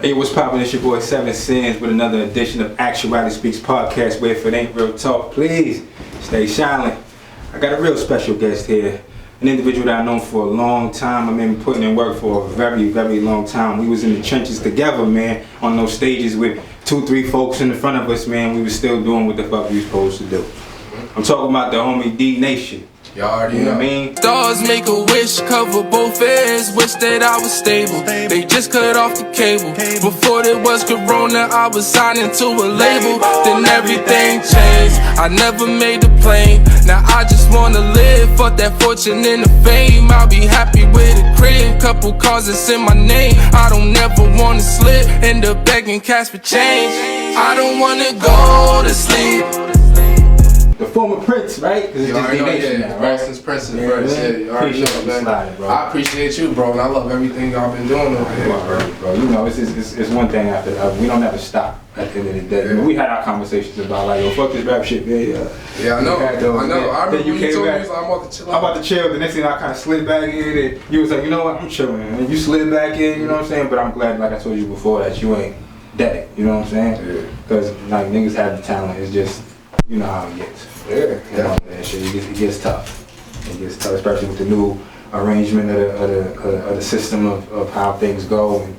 Hey, what's poppin'? It's your boy Seven Sins with another edition of Actuality Speaks podcast, where if it ain't real talk, please stay silent. I got a real special guest here, an individual that I've known for a long time. I've been putting in work for a very, very long time. We was in the trenches together, man, on those stages with 2-3 folks in the front of us, man. We was still doing what the fuck we was supposed to do. I'm talking about the homie D Nation. Y'all already know. What I mean? Stars make a wish, cover both ends. Wish that I was stable. They just cut off the cable. Before there was Corona, I was signing to a label. Then everything changed. I never made a plane. Now I just wanna live. Fuck that fortune and the fame. I'll be happy with a crib. Couple cars that's in my name. I don't ever wanna slip. End up begging cash for change. I don't wanna go to sleep. The former Prince, right? You already know, yeah. Right since Prince is first. Yeah, you already know, man. Sliding, bro. I appreciate you, bro, and I love everything y'all been doing over here, bro. You know, it's one thing after the other. We don't ever stop at the end of the day. Yeah. We had our conversations about like, yo, fuck this rap shit, man. Yeah, I know. I remember then you came told back. me, You was like, I'm about to chill out. I'm about to chill. The next thing I kind of slid back in, and you was like, you know what, I'm chilling. And you slid back in, you know what I'm saying? But I'm glad, like I told you before, that you ain't dead. You know what I'm saying? Yeah. Because like niggas have the talent. It's just, you know how it gets. Yeah, you know, man, shit, it gets tough. It gets tough, especially with the new arrangement of the system of how things go and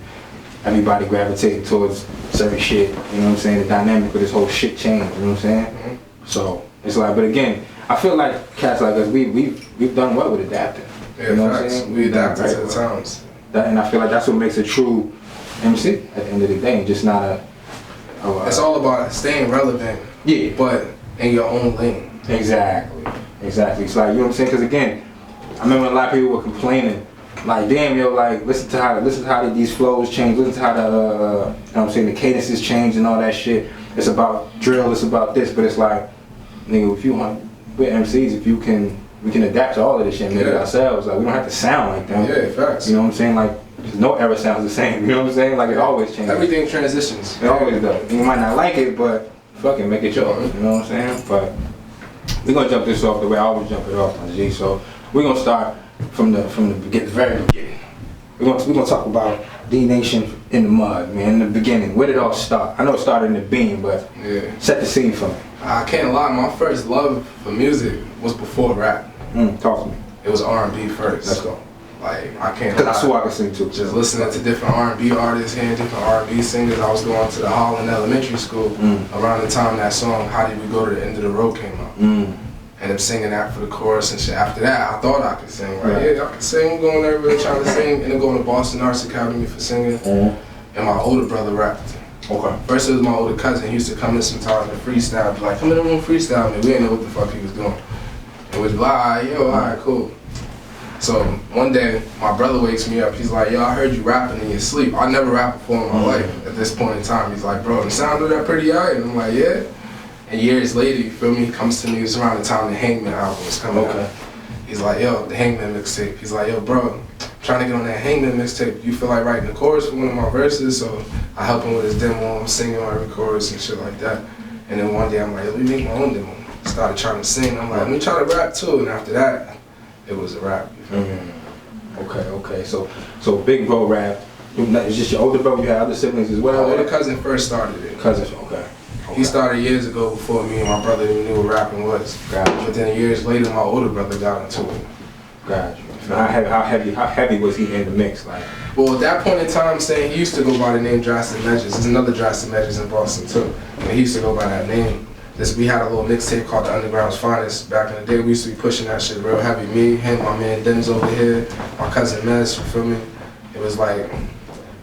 everybody gravitating towards certain shit. You know what I'm saying? The dynamic of this whole shit changed. You know what I'm saying? Mm-hmm. So it's like, but again, I feel like cats like us, we've done well with adapting. Yeah, you know what I'm saying? We adapted to the times. And I feel like that's what makes a true MC at the end of the day, just not a it's all about staying relevant. Yeah, but in your own lane. Exactly. It's like, you know what I'm saying? Because again, I remember a lot of people were complaining, like, damn, yo, like, listen to how these flows change, listen to how the, you know what I'm saying, the cadences change and all that shit. It's about drill, it's about this, but it's like, nigga, if you want, we're MCs, we can adapt to all of this shit and make it ourselves. Like, we don't have to sound like them. Yeah, facts. You know what I'm saying? Like, no era sounds the same. You know what I'm saying? Like, it always changes. Everything transitions. It always does. You might not like it, but fucking make it yours. You know what I'm saying? But we're gonna jump this off the way I always jump it off, my G. So we're gonna start from the very beginning. We're gonna talk about D Nation in the mud, man. In the beginning, where did it all start? I know it started in the Beam, but set the scene for me. I can't lie, my first love for music was before rap. Talk to me. It was R&B first. Let's go. Like, I can't lie. Because that's who I can sing to. Just listening to different R&B artists, hearing different R&B singers. I was going to the Holland Elementary School around the time that song, How Did We Go to the End of the Road came out. And I'm singing that for the chorus and shit. After that, I thought I could sing. Like, yeah, I can sing. I'm going everywhere trying to sing. And then going to Boston Arts Academy for singing. And my older brother rapped. Okay. First it was my older cousin. He used to come in sometimes and freestyle. Be like, come in the room, freestyle me. We didn't know what the fuck he was doing. And we'd be like, alright, cool. So one day, my brother wakes me up. He's like, yo, I heard you rapping in your sleep. I never rapped before in my life at this point in time. He's like, bro, the sound of that pretty alright? And I'm like, yeah. And years later, you feel me, he comes to me, it's around the time the Hangman album was coming out. He's like, yo, the Hangman mixtape. He's like, yo, bro, I'm trying to get on that Hangman mixtape. You feel like writing the chorus for one of my verses? So I help him with his demo. I'm singing on every chorus and shit like that. And then one day, I'm like, yo, let me make my own demo. Started trying to sing. I'm like, let me try to rap too. And after that, it was a rap. You feel me? Okay. So big bro rap. It's just your older brother. You had other siblings as well. My older cousin first started it. Okay. He started years ago before me and my brother even knew what rapping was. But then years later, my older brother got into it. Got you. How heavy was he in the mix? Like, well, at that point in time, saying he used to go by the name Drastic Measures. There's another Drastic Measures in Boston too. And he used to go by that name. We had a little mixtape called The Underground's Finest. Back in the day, we used to be pushing that shit real heavy. Me, him, my man Dennis over here, my cousin Mez, you feel me? It was like,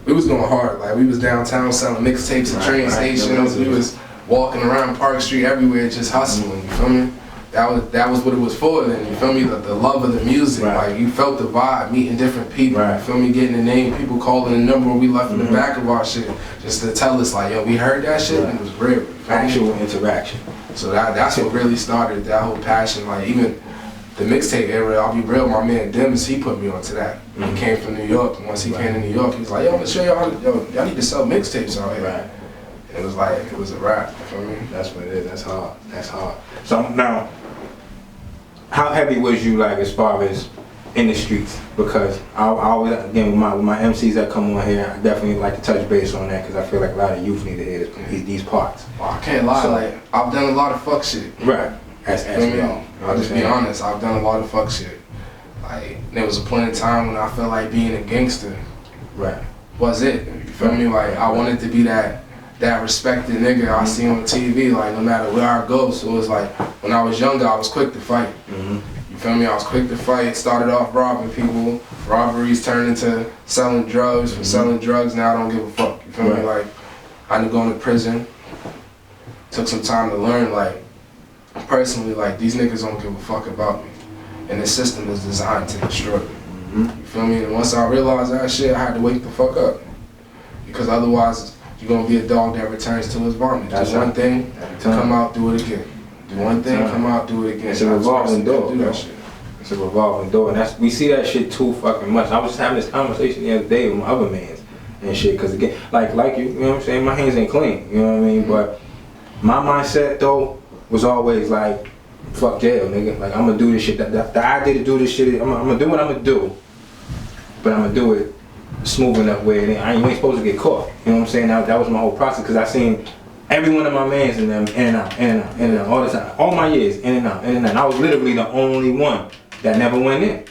we was going hard. Like, we was downtown selling mixtapes at train stations. We was walking around Park Street everywhere just hustling, you feel me? That was what it was for then, you feel me? The love of the music, like you felt the vibe, meeting different people, you feel me? Getting the name, people calling the number when we left in the back of our shit, just to tell us like, yo, we heard that shit and it was real. Actual interaction. So that's what really started that whole passion. Like even the mixtape era, I'll be real, my man Dims, he put me onto that. He came from New York, and once he came to New York, he was like, yo, I'm gonna show y'all need to sell mixtapes out here. It was like, it was a rap, you feel me? That's what it is, that's hard. So now, how heavy was you like as far as in the streets, because I always, again, with my MCs that come on here, I definitely like to touch base on that, because I feel like a lot of youth need to hear these parts. Well, I can't lie, So, like, I've done a lot of fuck shit. Right. As we all. I'll just be honest, I've done a lot of fuck shit. Like, there was a point in time when I felt like being a gangster Right. was it. You feel me? Like, I wanted to be that respected nigga I see on TV, like, no matter where I go. So it was like, when I was younger, I was quick to fight. You feel me? I was quick to fight, started off robbing people. Robberies turned into selling drugs. From selling drugs, now I don't give a fuck. You feel me? Like, I ended up going to prison. Took some time to learn, like, personally, like, these niggas don't give a fuck about me. And the system is designed to destroy me. You feel me? And once I realized that shit, I had to wake the fuck up. Because otherwise, you're gonna be a dog that returns to his vomit. Do one thing, come out, do it again. Do one thing, come out, do it again. It's a revolving door. It's a revolving door, and we see that shit too fucking much. I was just having this conversation the other day with my other mans and shit, because again, like you know what I'm saying, my hands ain't clean, you know what I mean? But my mindset though was always like, fuck jail, nigga. Like, I'm gonna do this shit. The idea to do this shit, I'm gonna do what I'm gonna do, but I'm gonna do it smooth enough where you ain't supposed to get caught. You know what I'm saying? That was my whole process, because I seen every one of my mans in them in and out, all the time. All my years, in and out. And I was literally the only one that never went in.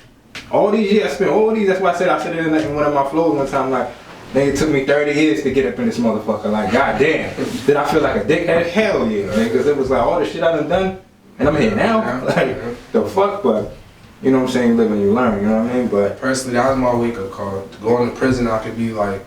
All these years I spent, that's why I said it in one of my flows one time, like, nigga, it took me 30 years to get up in this motherfucker. Like, goddamn. Did I feel like a dickhead? Hell yeah, nigga. Because it was like all the shit I done, and I'm here now. Like, the fuck, but you know what I'm saying? You live and you learn, you know what I mean? But personally, that was my wake-up call. Going to prison, I could be like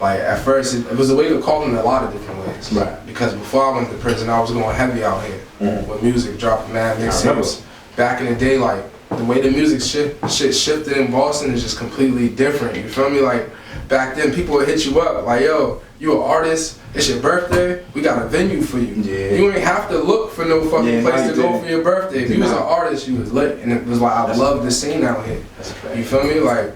at first, it was a wake-up call in a lot of different ways. Right. Because before I went to prison, I was going heavy out here with music, dropping mad mixtapes. Back in the day, like, the way the music shit shifted in Boston is just completely different. You feel me? Like, back then, people would hit you up, like, yo, you an artist, it's your birthday, we got a venue for you. Yeah. You ain't have to look for no fucking place to go for your birthday. If you was an artist, you was lit. And it was like, I love the scene out here. You feel me? Like,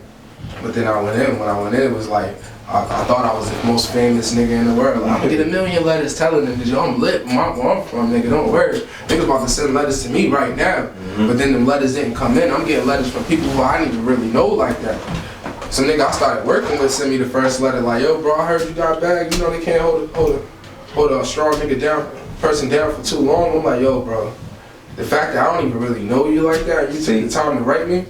but then I went in. When I went in, it was like, I thought I was the most famous nigga in the world. Like, I'm gonna get 1 million letters telling niggas, yo, I'm lit where I'm from, nigga, don't worry. Niggas about to send letters to me right now. But then them letters didn't come in. I'm getting letters from people who I didn't even really know like that. So nigga I started working with sent me the first letter, like, yo bro, I heard you got bags, you know they can't hold a strong nigga person down for too long. I'm like, yo bro, the fact that I don't even really know you like that, you take the time to write me,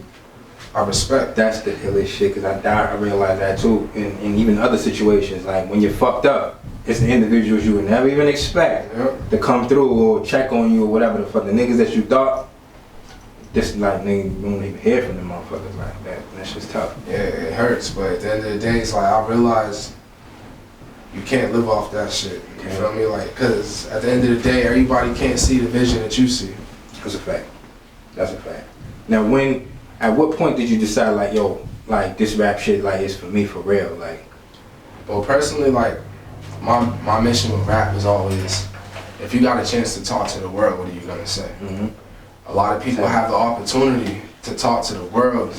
I respect. That's the illest shit, because I realized that too, in even other situations, like when you're fucked up, it's the individuals you would never even expect to come through or check on you or whatever the fuck, the niggas that you thought, this like nigga, you don't even hear from them motherfuckers like that. That's just tough. Yeah, it hurts, but at the end of the day, it's like I realized you can't live off that shit. You feel me? Like, cause at the end of the day, everybody can't see the vision that you see. That's a fact. That's a fact. Now, at what point did you decide, like, yo, like this rap shit, like, is for me for real, like? Well, personally, like, my mission with rap is always, if you got a chance to talk to the world, what are you gonna say? A lot of people have the opportunity to talk to the world,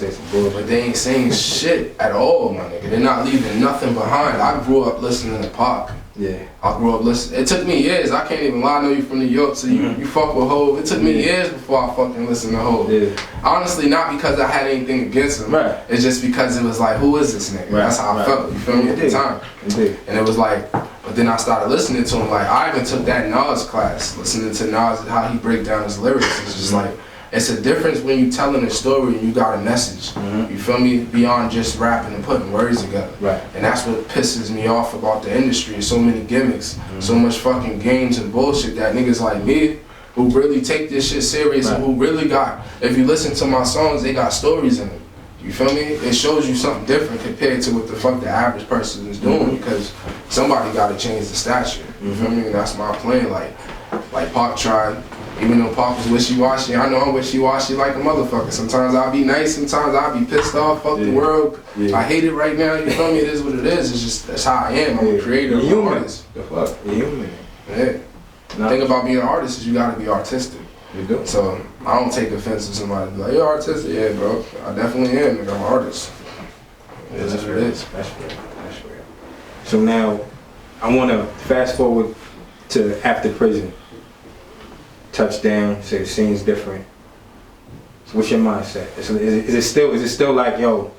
but they ain't saying shit at all, my nigga. They're not leaving nothing behind. I grew up listening to Pac. Yeah. I grew up listening. It took me years. I can't even lie. I know you from New York, so you fuck with Hov. It took me years before I fucking listened to Hov. Yeah. Honestly, not because I had anything against him. Right. It's just because it was like, who is this nigga? Right. That's how I felt. You feel me at the time. And it was like, but then I started listening to him. Like, I even took that Nas class, listening to Nas and how he break down his lyrics. It's just like, it's a difference when you telling a story and you got a message. You feel me? Beyond just rapping and putting words together. Right. And that's what pisses me off about the industry. So many gimmicks, so much fucking games and bullshit that niggas like me, who really take this shit serious and who really got, if you listen to my songs, they got stories in them. You feel me? It shows you something different compared to what the fuck the average person is doing, because somebody gotta change the stature. You feel me? And that's my plan. Like Pac tried. Even though Pac was wishy-washy, I know I'm wishy-washy like a motherfucker. Sometimes I'll be nice, sometimes I'll be pissed off, fuck the world. I hate it right now, you feel me? It is what it is. It's just, that's how I am. I'm a creator, I'm an artist. The fuck? You're human. Yeah. The thing about being an artist is you gotta be artistic. You do. So I don't take offense if somebody be like, you're artistic. Yeah, bro. I definitely am, nigga. I'm an artist. It is what it is. That's real. That's real. So now, I wanna fast forward to after prison. Touchdown, say the scene's different. What's your mindset? Is it still like, yo,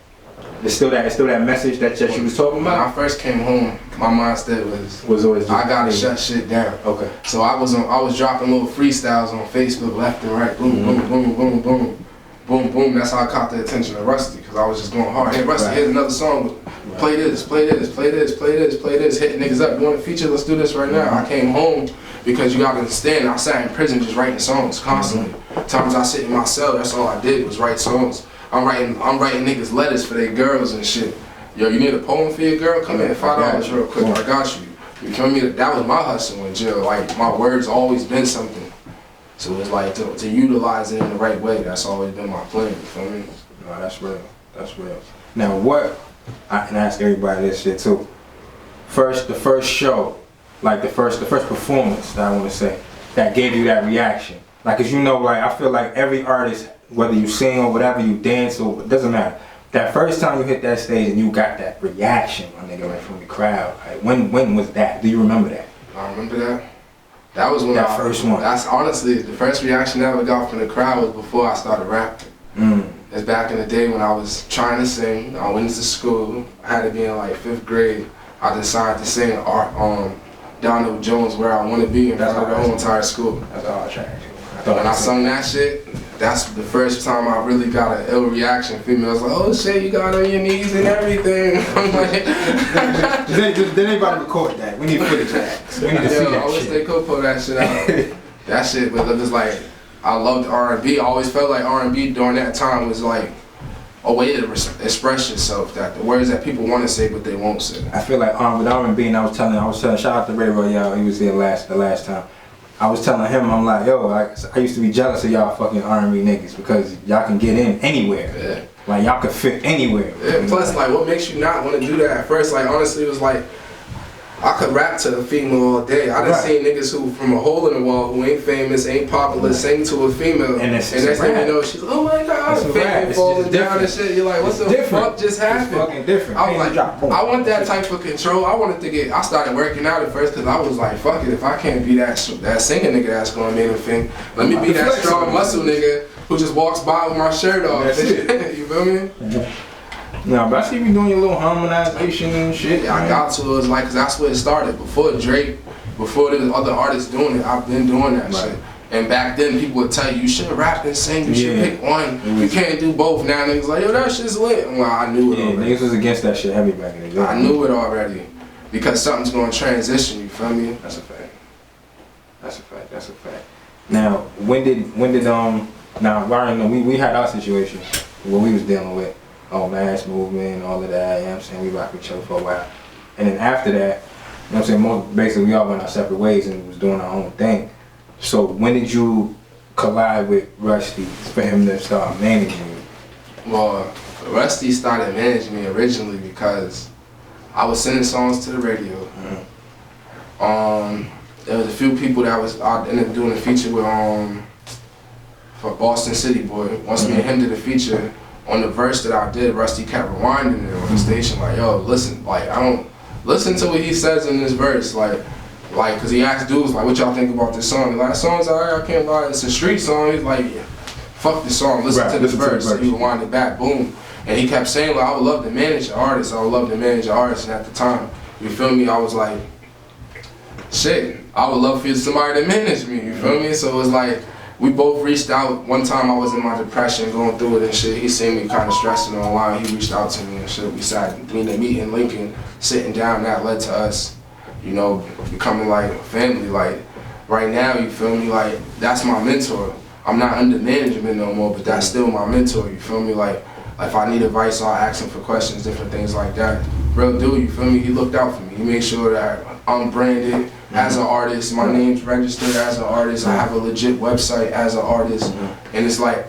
it's still that message that you was talking When about? I first came home, my mindset was always I gotta shut shit down. Okay. So I was dropping little freestyles on Facebook left and right, boom, boom, boom, boom, boom, boom, boom. That's how I caught the attention of Rusty, because I was just going hard. Hey Rusty, here's another song. Play this, play this, play this, play this, play this. Hitting niggas up, you want a feature? Let's do this right now. I came home because you gotta understand, I sat in prison just writing songs constantly. Times I sit in my cell, that's all I did was write songs. I'm writing niggas letters for their girls and shit. Yo, you need a poem for your girl? Come in, $5 real quick. I got you. You feel me? That was my hustle in jail. Like, my words always been something. So it's like to utilize it in the right way. That's always been my plan. You feel me? No, that's real. That's real. Now, what I can ask everybody this shit too. The first show, like the first performance that I want to say, that gave you that reaction. Like, cause you know, like I feel like every artist, whether you sing or whatever, you dance or it doesn't matter. That first time you hit that stage and you got that reaction, my nigga, like from the crowd. Like, when was that? Do you remember that? I remember that. That was when that first one. That's honestly the first reaction I ever got from the crowd was before I started rapping. It's back in the day when I was trying to sing. I went to school. I had to be in like 5th grade. I decided to sing Donald Jones, Where I Want to Be, in front of the whole entire school. That's all I tried. When I sung that shit, that's the first time I really got an ill reaction. Females like, oh shit, you got on your knees and everything. I'm like, did anybody record that? We need footage of that. We need to see that I wish shit. they could pull that shit out. That shit, but it was like, I loved R&B. I always felt like R&B during that time was like a way to express yourself. That the words that people want to say, but they won't say. I feel like with R&B, and I was telling, shout out to Ray Royale. He was here the last time. I was telling him, I'm like, yo, I used to be jealous of y'all fucking R&B niggas because y'all can get in anywhere. Yeah. Like y'all can fit anywhere. Yeah, plus, like, what makes you not want to do that at first? Like, honestly, it was like, I could rap to a female all day. I done seen niggas who, from a hole in the wall, who ain't famous, ain't popular, sing to a female. And next thing you know, she's, oh my God, famous falling down and shit. You're like, what the fuck just happened? It's fucking different. I was like, I want that type of control. I started working out at first because I was like, fuck it, if I can't be that singing nigga that's gonna make them think, let me be that strong muscle nigga who just walks by with my shirt off. You feel me? No, but I see you doing your little harmonization and shit. Yeah, I got to. It was like, cause that's where it started. Before Drake, before there was other artists doing it, I've been doing that shit. And back then, people would tell you, you should rap and sing, you should pick one. You can't do both. Now niggas like, yo, that shit's lit. Well, I knew it already. Niggas was against that shit heavy back in the day. I knew it already. Because something's gonna transition, you feel me? That's a fact. That's a fact. That's a fact. Now, when did now, Ryan, we had our situation, what we was dealing with. Mass movement, all of that, you know what I'm saying? We rocked with each other for a while. And then after that, you know what I'm saying, basically we all went our separate ways and was doing our own thing. So when did you collide with Rusty for him to start managing you? Well, Rusty started managing me originally because I was sending songs to the radio. There was a few people that I ended up doing a feature with for Boston City Boy. Once me and him did a feature, on the verse that I did, Rusty kept rewinding it on the station, like, yo, listen, like, I don't listen to what he says in this verse, like, cause he asked dudes, like, what y'all think about this song? He's like, song's alright, I can't lie, it's a street song. He's like, yeah, fuck this song, listen to this verse. So he rewinded back, boom. And he kept saying, like, I would love to manage an artist, and at the time, you feel me, I was like, shit, I would love for somebody to manage me, you feel me? So it was like, we both reached out. One time I was in my depression, going through it and shit. He seen me kind of stressing online. He reached out to me and shit. We sat in a meeting in Lincoln, sitting down. That led to us, you know, becoming like a family. Like right now, you feel me? Like that's my mentor. I'm not under management no more, but that's still my mentor. You feel me? Like if I need advice, I'll ask him for questions, different things like that. Real dude, you feel me? He looked out for me. He made sure that I'm branded as an artist. My name's registered as an artist. I have a legit website as an artist. And it's like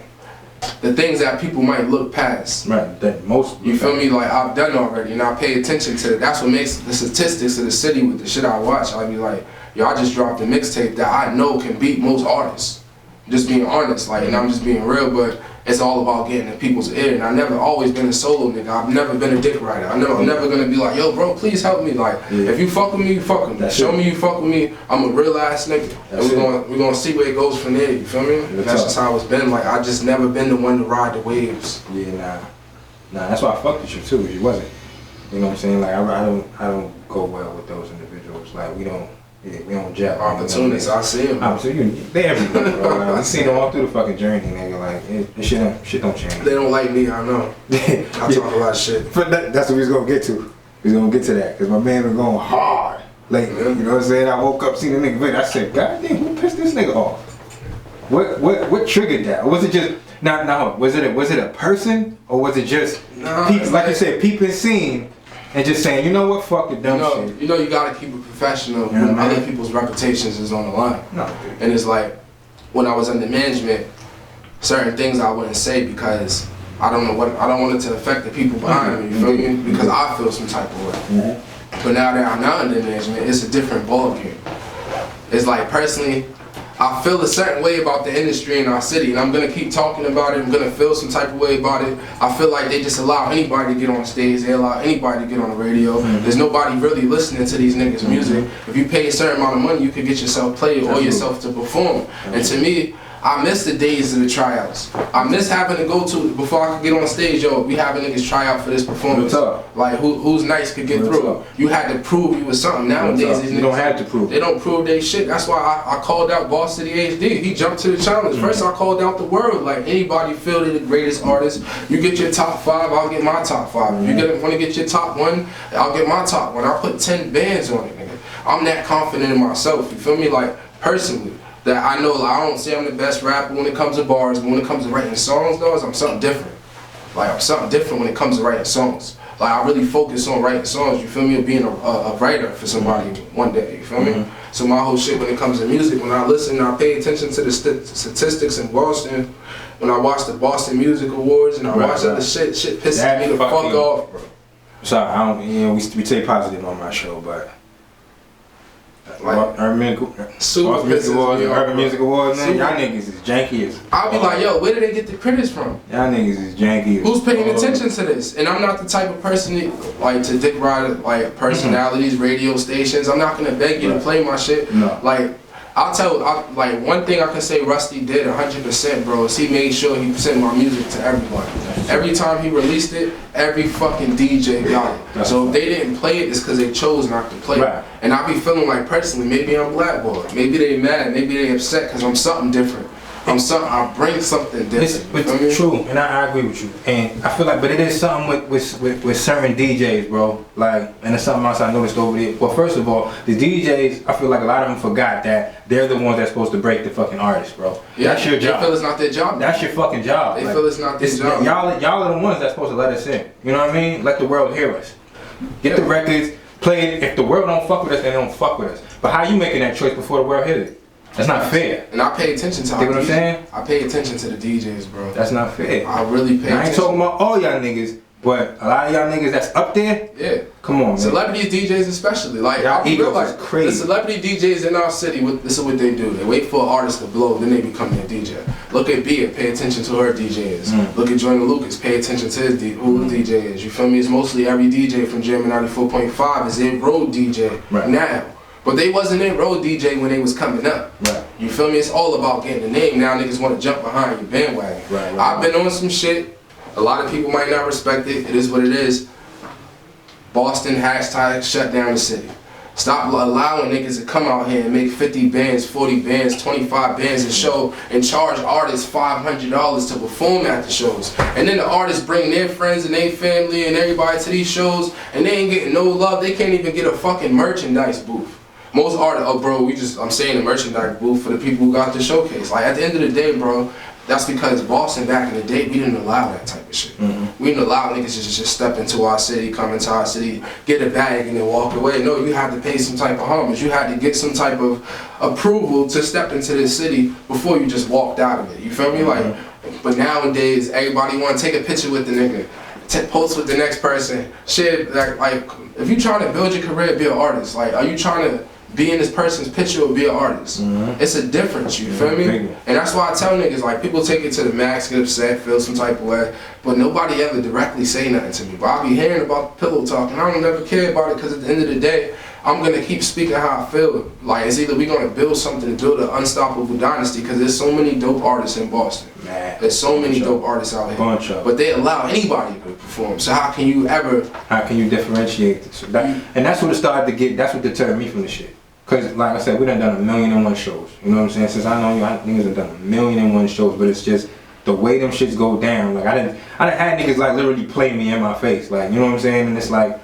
the things that people might look past. Right, that most. You feel me? Like I've done already, and I pay attention to it. That's what makes the statistics of the city with the shit I watch. I be like, yo, I just dropped a mixtape that I know can beat most artists. Just being honest, like, and I'm just being real, but it's all about getting in people's ear. And I never always been a solo nigga. I've never been a dick rider. I'm never gonna be like, yo, bro, please help me. Like, if you fuck with me, you fuck with me. Show me you fuck with me. I'm a real ass nigga. And we're gonna see where it goes from there. You feel me? And that's just how it's been. Like, I just never been the one to ride the waves. Yeah, nah. That's why I fucked with you too. You wasn't. You know what I'm saying? Like, I don't go well with those individuals. Like, we don't gel. Opportunities, I see them. They everywhere, bro. Like, we seen them all through the fucking journey, nigga. Like, shit don't change. They don't like me, I know. I talk a lot of shit. But that's what we was gonna get to. We was gonna get to that, cause my man been going hard lately. You know what I'm saying? I woke up, seen the nigga video. I said, God damn, who pissed this nigga off? What triggered that? Or was it just was it a person, or was it just people, like you said, people seen and just saying, you know what, fuck the dumb shit. You know you gotta keep it professional when other people's reputations is on the line. No. And it's like, when I was under management, certain things I wouldn't say because I don't want it to affect the people behind me, you feel me? Because I feel some type of way. But now that I'm not under management, it's a different ballgame. It's like, personally, I feel a certain way about the industry in our city, and I'm gonna keep talking about it. I'm gonna feel some type of way about it. I feel like they just allow anybody to get on stage. They allow anybody to get on the radio. There's nobody really listening to these niggas' music. If you pay a certain amount of money, you could get yourself played or yourself to perform. And to me, I miss the days of the tryouts. I miss having to go to, before I could get on stage, yo, we having niggas try out for this performance. Like, who's nice could get through. You had to prove you was something. Nowadays, these niggas, you don't have to prove. They don't prove they shit. That's why I called out Boss City HD. He jumped to the challenge. First, I called out the world. Like, anybody feel they're the greatest artist. You get your top 5, I'll get my top 5. If you want to get your top 1, I'll get my top 1. I put 10 bands on it, nigga. I'm that confident in myself. You feel me? Like, personally. That I know, like, I don't say I'm the best rapper when it comes to bars, but when it comes to writing songs, though, I'm something different. Like, I'm something different when it comes to writing songs. Like, I really focus on writing songs, you feel me, or being a writer for somebody one day, you feel me? So my whole shit when it comes to music, when I listen, I pay attention to the statistics in Boston. When I watch the Boston Music Awards and I watch other shit pisses me the fuck off, bro. Sorry, we take positive on my show, but like Urban Music Awards, man, y'all niggas is janky as. I'll be like, yo, where did they get the credits from? Y'all niggas is janky. Who's paying attention to this? And I'm not the type of person to dick ride like personalities, radio stations. I'm not gonna beg you to play my shit. No. Like, like one thing I can say Rusty did 100%, bro, is he made sure he sent my music to everybody. Every time he released it, every fucking DJ got it. So if they didn't play it, it's because they chose not to play it. And I be feeling like, personally, maybe I'm blackballed. Maybe they mad, maybe they upset because I'm something different. I bring something different. It's true, and I agree with you. And I feel like, but it is something with certain DJs, bro. Like, and it's something else I noticed over there. Well, first of all, the DJs, I feel like a lot of them forgot that they're the ones that's supposed to break the fucking artist, bro. Yeah, that's your job. They feel it's not their job. That's your fucking job. They feel it's not their job. Y'all are the ones that's supposed to let us in. You know what I mean? Let the world hear us. Get the records, play it. If the world don't fuck with us, they don't fuck with us. But how you making that choice before the world hit it? That's not fair. And I pay attention to what I'm saying? I pay attention to the DJs, bro. That's not fair. I really pay attention. I ain't talking about all y'all niggas, but a lot of y'all niggas that's up there. Yeah. Come on, man. Celebrities, DJs especially. Like, y'all egos is crazy. The celebrity DJs in our city, this is what they do. They wait for an artist to blow, then they become their DJ. Look at Bia, pay attention to her DJs. Look at Jordan Lucas, pay attention to who the DJ is. You feel me? It's mostly every DJ from German 94.5 is in road DJ now. But they wasn't in road DJ when they was coming up. You feel me? It's all about getting the name. Now niggas want to jump behind your bandwagon. I've been on some shit. A lot of people might not respect it. It is what it is. Boston # shut down the city. Stop allowing niggas to come out here and make 50 bands, 40 bands, 25 bands a show and charge artists $500 to perform at the shows. And then the artists bring their friends and their family and everybody to these shows and they ain't getting no love. They can't even get a fucking merchandise booth. Most artists, I'm saying the merchandise booth for the people who got the showcase. Like, at the end of the day, bro, that's because Boston back in the day, we didn't allow that type of shit. We didn't allow niggas to just step into our city, come into our city, get a bag and then walk away. No, you had to pay some type of homage. You had to get some type of approval to step into this city before you just walked out of it. You feel me? Like, but nowadays, everybody want to take a picture with the nigga. Post with the next person. Shit, like if you trying to build your career, be an artist. Like, are you trying to be in this person's picture or be an artist. It's a difference, you feel me? And that's why I tell niggas, like, people take it to the max, get upset, feel some type of way, but nobody ever directly say nothing to me. But I be hearing about the pillow talk, and I don't never care about it, because at the end of the day, I'm gonna keep speaking how I feel. Like, it's either we gonna build something to build an unstoppable dynasty, because there's so many dope artists in Boston. Man, there's so many dope artists out here. But they allow anybody to perform. So how can you differentiate? So and that's what it started to get. That's what deterred me from the shit. Cause like I said, we done 1,000,001 shows. You know what I'm saying? Since I know you, niggas have done 1,000,001 shows. But it's just the way them shits go down. Like I done had niggas like literally play me in my face. Like, you know what I'm saying? And it's like,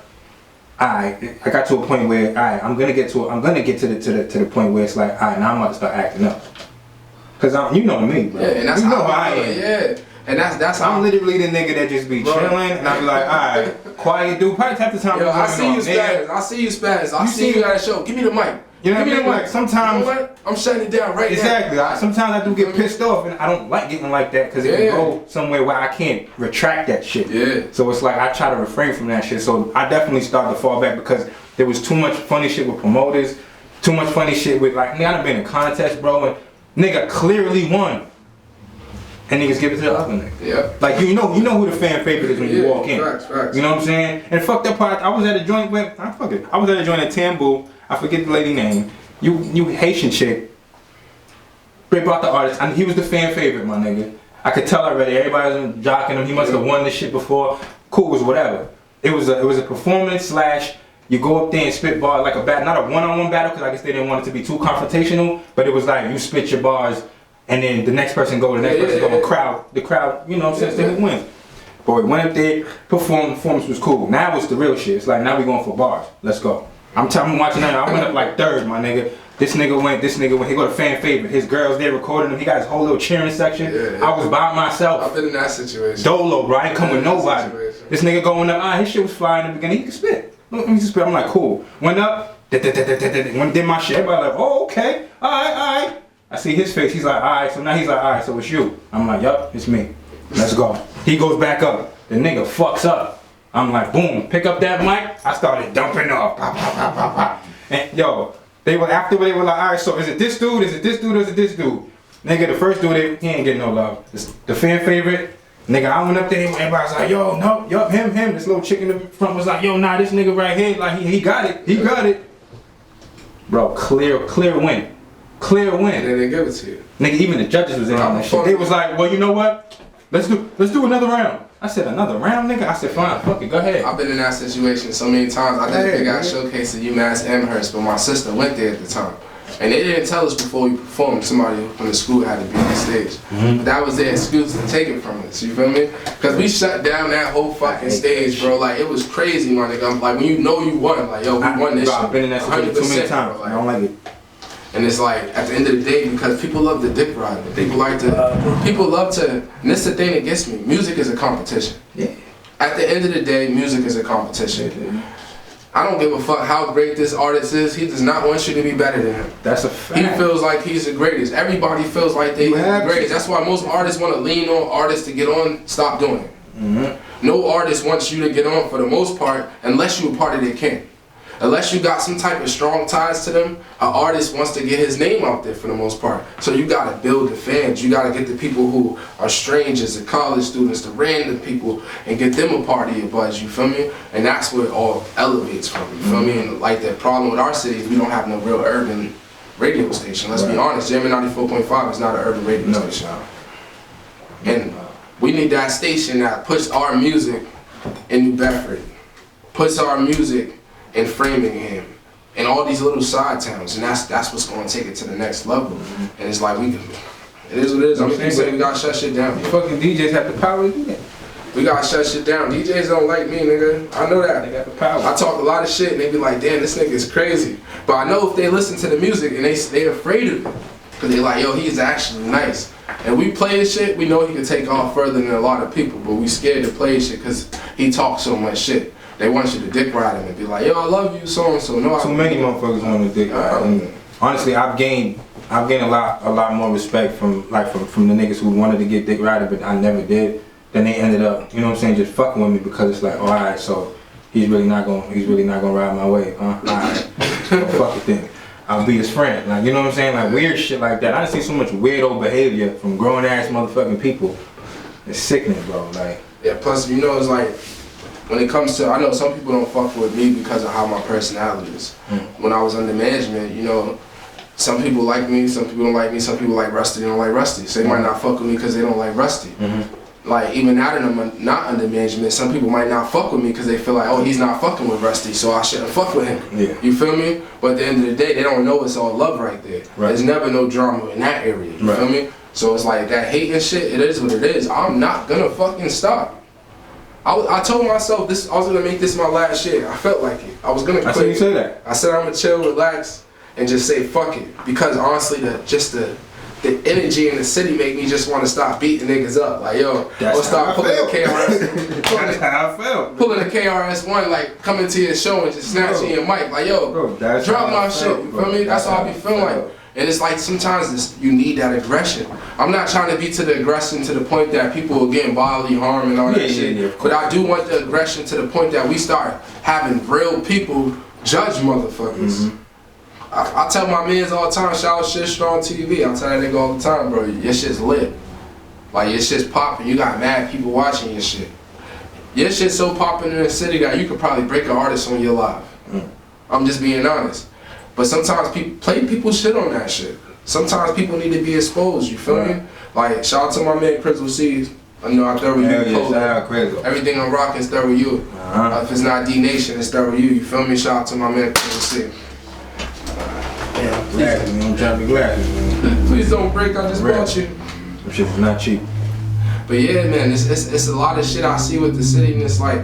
I got to a point where I'm gonna get to the point where it's like, now I'm about to start acting up. Cause you know me, bro. Yeah, and that's how I am. Yeah. And that's how I'm literally the nigga that just be chilling, and I be like, alright, quiet dude. Probably half the time. Yo, I see you spaz. I see you at a show. Give me the mic. You know what I mean? Like sometimes, you know what? I'm shutting it down right now. Exactly. Sometimes I do get pissed off, and I don't like getting like that because it can go somewhere where I can't retract that shit. Yeah. So it's like I try to refrain from that shit. So I definitely started to fall back because there was too much funny shit with promoters, too much funny shit with like, nigga, I done been in contests, bro, and nigga clearly won. And niggas give it to the other nigga. Yeah. Like you know who the fan favorite is when you walk in. Facts. You know what I'm saying? And fuck that part. I was at a joint with I was at a joint at Tambu. I forget the lady name. You Haitian chick. They brought the artist. And he was the fan favorite, my nigga. I could tell already. Everybody was jocking him. He must have won this shit before. Cool, was whatever. It was a performance slash. You go up there and spit bars like a battle, not a one-on-one battle, because I guess they didn't want it to be too confrontational. But it was like you spit your bars. And then the next person go, and crowd, you know what I'm saying, who wins. But we went up there, performance was cool. Now it's the real shit. It's like, now we going for bars. Let's go. I'm watching that. I went up like third, my nigga. This nigga went. He got a fan favorite. His girl's there recording him. He got his whole little cheering section. I was by myself. I've been in that situation. Dolo, bro. I ain't come with nobody. This nigga going up, his shit was flying in the beginning. He could spit. Let me spit. I'm like, cool. Went up, did my shit. Everybody like, oh, okay. All right. I see his face, he's like, alright, so now he's like, alright, so it's you. I'm like, yup, it's me. Let's go. He goes back up. The nigga fucks up. I'm like, boom, pick up that mic. I started dumping off. Pop, pop, pop, pop, pop. And yo, they were like, alright, so is it this dude, or is it this dude? Nigga, the first dude, he ain't getting no love. It's the fan favorite. Nigga, I went up there, everybody's like, yo, no, yup, him. This little chick in the front was like, yo, nah, this nigga right here, like, he got it. Bro, clear win. Clear win. And then they give it to you. Nigga, even the judges was in on that shit. They was like, well, you know what? Let's do another round. I said, another round, nigga? I said, fine, fuck it, go ahead. I've been in that situation so many times. I did a big ass showcase at UMass Amherst, but my sister went there at the time. And they didn't tell us before we performed. Somebody from the school had to be on the stage. But that was their excuse to take it from us, you feel me? Because we shut down that whole fucking stage, bro. Like, it was crazy, my nigga. Like, when you know you won, like, yo, we won this shit. I've been in that situation too many times. Bro, like, I don't like it. And it's like, at the end of the day, because people love the dick ride. People love to, and this is the thing that gets me. Music is a competition. Yeah. At the end of the day, music is a competition. I don't give a fuck how great this artist is. He does not want you to be better than him. That's a fact. He feels like he's the greatest. Everybody feels like they're the greatest. That's why most artists want to lean on artists to get on. Stop doing it. No artist wants you to get on for the most part unless you're a part of their camp. Unless you got some type of strong ties to them, an artist wants to get his name out there for the most part. So you gotta build the fans. You gotta get the people who are strangers, the college students, the random people, and get them a part of your buzz, you feel me? And that's where it all elevates from, you feel me? And like the problem with our city is we don't have no real urban radio station. Let's be honest, Jammin' 94.5 is not an urban radio station. And we need that station that puts our music in New Bedford, puts our music in Framingham, and all these little side towns, and that's what's going to take it to the next level. And it's like it is what it is. I'm saying we gotta shut shit down. Fucking DJs have the power to do that. We gotta shut shit down. DJs don't like me, nigga. I know that. They got the power. I talk a lot of shit, and they be like, damn, this nigga is crazy. But I know if they listen to the music and they afraid of it, cause they like, yo, he's actually nice. And we play his shit, we know he can take off further than a lot of people, but we scared to play his shit cause he talks so much shit. They want you to dick ride him and be like, yo, I love you, so and so. No, too many motherfuckers want to dick ride. Honestly, I've gained a lot more respect from the niggas who wanted to get dick rided, but I never did. Then they ended up, you know what I'm saying, just fucking with me because it's like, oh, all right, so he's really not gonna ride my way, huh? All right, so fuck the thing. I'll be his friend. Like, you know what I'm saying? Like weird shit like that. I done see so much weirdo behavior from grown ass motherfucking people. It's sickening, bro. Like, yeah. Plus, you know, it's like when it comes to, I know some people don't fuck with me because of how my personality is. When I was under management, you know, some people like me, some people don't like me, some people like Rusty, they don't like Rusty. So they might not fuck with me because they don't like Rusty. Like, even now that I'm not under management, some people might not fuck with me because they feel like, oh, he's not fucking with Rusty, so I shouldn't fuck with him. Yeah. You feel me? But at the end of the day, they don't know it's all love right there. Right. There's never no drama in that area. You feel me? So it's like that hate and shit, it is what it is. I'm not gonna fucking stop. I told myself this, I was gonna make this my last year. I felt like it. I was gonna quit. I said you say that. I said I'm gonna chill, relax, and just say fuck it. Because honestly, the energy in the city make me just want to stop beating niggas up. Like, yo, or start pulling the KRS. That's how I felt. Pulling the KRS-One, like, coming to your show and just snatching your mic. Like, yo, bro, drop my shit. You feel me? That's how I be feeling like. And it's like sometimes you need that aggression. I'm not trying to be to the aggression to the point that people are getting bodily harm and all that shit. But I do want the aggression to the point that we start having real people judge motherfuckers. I tell my mans all the time, shout out Shit Strong TV. I tell that nigga all the time, bro, your shit's lit. Like, your shit's popping. You got mad people watching your shit. Your shit's so popping in the city that you could probably break an artist on your live. I'm just being honest. But sometimes people shit on that shit. Sometimes people need to be exposed, you feel me? Like, shout out to my man Crystal C. I know I throw you. Everything I'm rocking is throw you. If it's not D Nation, it's throw you. You feel me? Shout out to my man Crystal C. Glasses, man. I'm trying to be glasses, man. Please don't break, I just bought you. That shit is not cheap. But yeah, man, it's a lot of shit I see with the city, and it's like,